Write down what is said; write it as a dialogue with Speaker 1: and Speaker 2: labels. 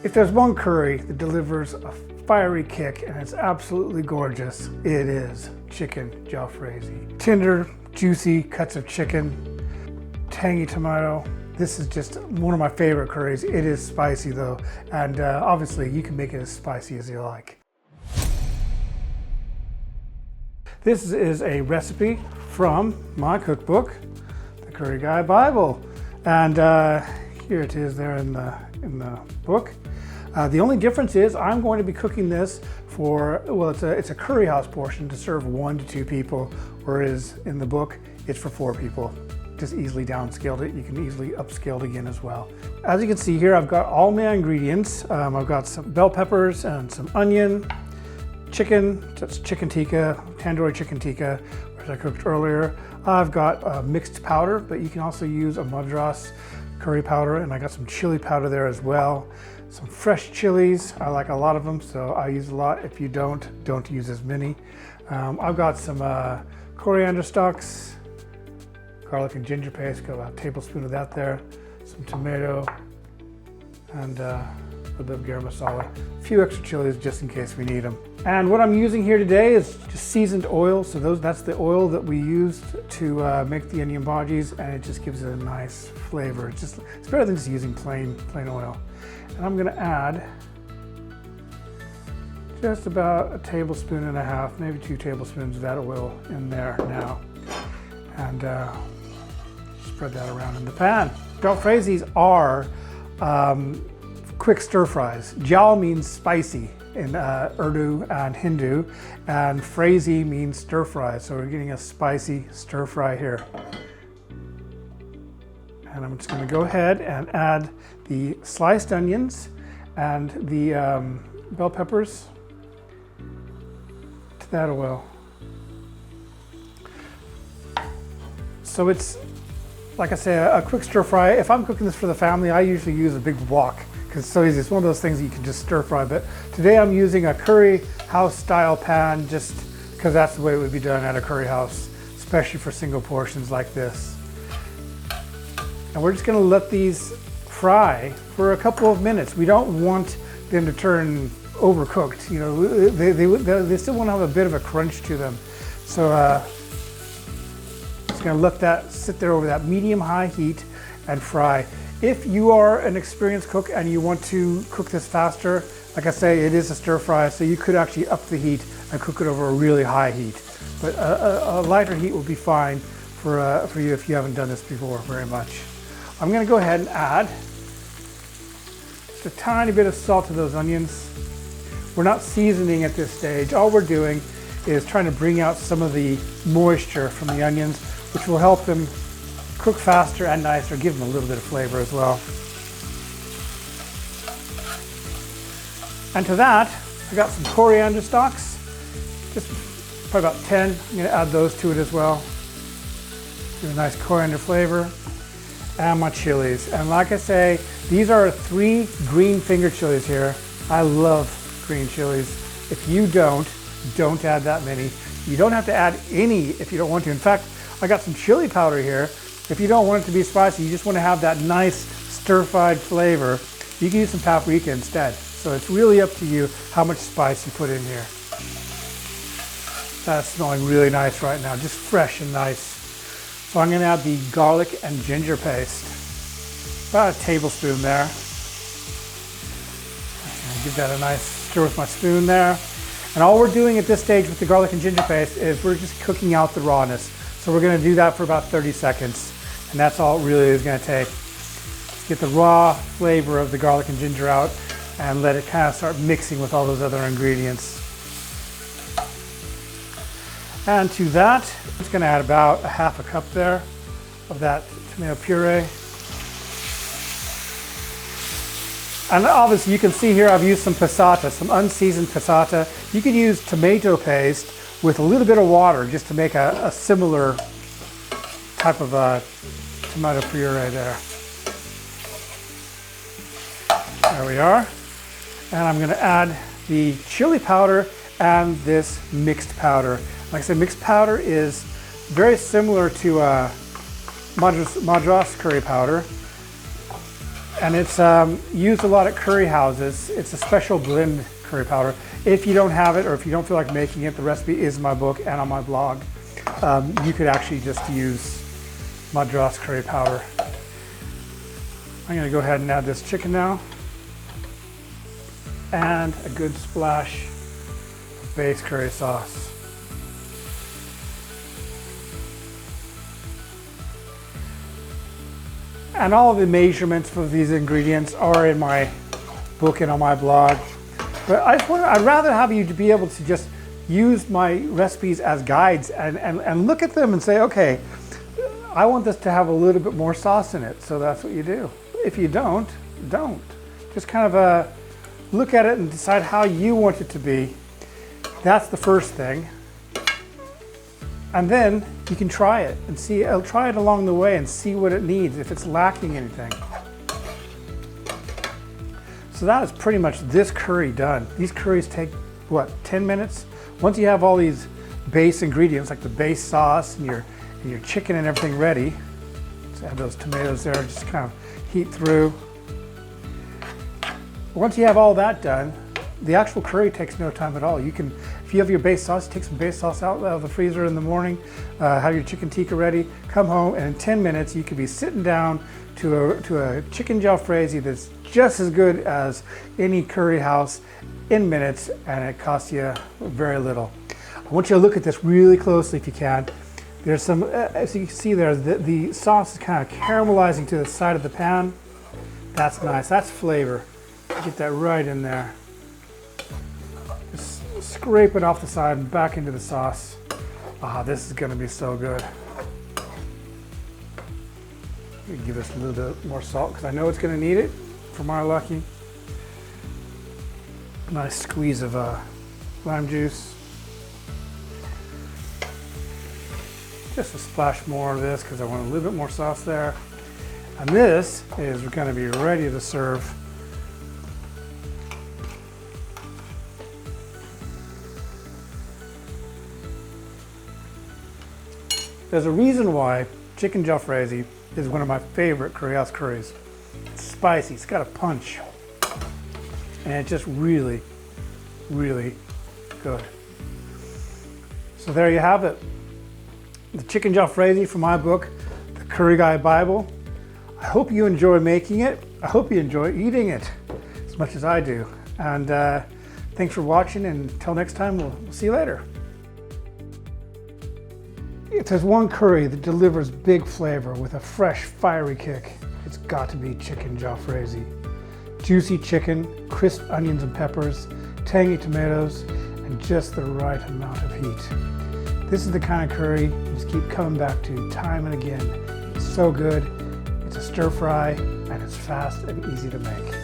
Speaker 1: If there's one curry that delivers a fiery kick and it's absolutely gorgeous, it is Chicken Jalfrezi. Tender, juicy cuts of chicken, tangy tomato. This is just one of my favorite curries. It is spicy though, and obviously you can make it as spicy as you like. This is a recipe from my cookbook, the Curry Guy Bible, and here it is there in the book. The only difference is I'm going to be cooking this for, well, it's a curry house portion to serve 1 to 2 people, whereas in the book it's for 4 people. Just easily downscaled it. You can easily upscale it again as well. As you can see here, I've got all my ingredients. I've got some bell peppers and some onion, chicken, that's chicken tikka, tandoori chicken tikka, which I cooked earlier. I've got mixed powder, but you can also use a Madras curry powder, and I got some chili powder there as well. Some fresh chilies, I like a lot of them, so I use a lot. If you don't use as many. I've got some coriander stalks, garlic and ginger paste, got about a tablespoon of that there, some tomato, and a bit of garam masala. A few extra chilies just in case we need them. And what I'm using here today is just seasoned oil. So that's the oil that we used to make the onion bhajis, and it just gives it a nice flavor. It's better than just using plain oil. And I'm gonna add just about 1.5 tablespoons, maybe 2 tablespoons of that oil in there now. And spread that around in the pan. Jalfrezis are quick stir fries. Jal means spicy in Urdu and Hindu, and Frezi means stir fry. So we're getting a spicy stir fry here. And I'm just going to go ahead and add the sliced onions and the bell peppers to that oil. So it's, like I say, a quick stir fry. If I'm cooking this for the family, I usually use a big wok because it's so easy. It's one of those things that you can just stir fry. But today I'm using a curry house style pan just because that's the way it would be done at a curry house, especially for single portions like this. And we're just going to let these fry for a couple of minutes. We don't want them to turn overcooked. You know, they still want to have a bit of a crunch to them. So just going to let that sit there over that medium-high heat and fry. If you are an experienced cook and you want to cook this faster, like I say, it is a stir fry, so you could actually up the heat and cook it over a really high heat. But a lighter heat will be fine for you if you haven't done this before very much. I'm going to go ahead and add just a tiny bit of salt to those onions. We're not seasoning at this stage. All we're doing is trying to bring out some of the moisture from the onions, which will help them cook faster and nicer, give them a little bit of flavor as well. And to that, I got some coriander stalks, just probably about 10. I'm going to add those to it as well. Give a nice coriander flavor. And my chilies. And like I say, these are 3 green finger chilies here. I love green chilies. If you don't add that many. You don't have to add any if you don't want to. In fact, I got some chili powder here. If you don't want it to be spicy, you just want to have that nice stir-fried flavor, you can use some paprika instead. So it's really up to you how much spice you put in here. That's smelling really nice right now, just fresh and nice. So I'm going to add the garlic and ginger paste, about a tablespoon there. And give that a nice stir with my spoon there. And all we're doing at this stage with the garlic and ginger paste is we're just cooking out the rawness. So we're going to do that for about 30 seconds. And that's all it really is going to take. Just get the raw flavor of the garlic and ginger out and let it kind of start mixing with all those other ingredients. And to that, I'm just going to add about 1/2 cup there of that tomato puree. And obviously you can see here I've used some passata, some unseasoned passata. You could use tomato paste with a little bit of water just to make a similar type of tomato puree there. There we are. And I'm going to add the chili powder and this mixed powder. Like I said, mixed powder is very similar to Madras curry powder. And it's used a lot at curry houses. It's a special blend curry powder. If you don't have it, or if you don't feel like making it, the recipe is in my book and on my blog. You could actually just use Madras curry powder. I'm gonna go ahead and add this chicken now. And a good splash of base curry sauce. And all of the measurements for these ingredients are in my book and on my blog. But I'd rather have you to be able to just use my recipes as guides and look at them and say, okay, I want this to have a little bit more sauce in it. So that's what you do. If you don't. Just kind of look at it and decide how you want it to be. That's the first thing. And then you can try it and see, I'll try it along the way and see what it needs, if it's lacking anything. So that is pretty much this curry done. These curries take, what, 10 minutes? Once you have all these base ingredients, like the base sauce and your chicken and everything ready, just add those tomatoes there, just kind of heat through. Once you have all that done, the actual curry takes no time at all. You can, if you have your base sauce, take some base sauce out of the freezer in the morning, have your chicken tikka ready, come home, and in 10 minutes you could be sitting down to a chicken jalfrezi that's just as good as any curry house in minutes, and it costs you very little. I want you to look at this really closely if you can. There's some, as you can see there, the sauce is kind of caramelizing to the side of the pan. That's nice, that's flavor. Get that right in there. Just scrape it off the side and back into the sauce. Ah, this is gonna be so good. Let me give this a little bit more salt because I know it's gonna need it for my lucky. Nice squeeze of lime juice. Just a splash more of this because I want a little bit more sauce there. And this is gonna be ready to serve. There's a reason why Chicken Jalfrezi is one of my favorite curry house curries. It's spicy, it's got a punch, and it's just really, really good. So there you have it. The Chicken Jalfrezi from my book, The Curry Guy Bible. I hope you enjoy making it. I hope you enjoy eating it as much as I do. And thanks for watching, and until next time, we'll see you later. If there's one curry that delivers big flavor with a fresh, fiery kick, it's got to be Chicken Jalfrezi. Juicy chicken, crisp onions and peppers, tangy tomatoes, and just the right amount of heat. This is the kind of curry you just keep coming back to time and again. It's so good, it's a stir fry, and it's fast and easy to make.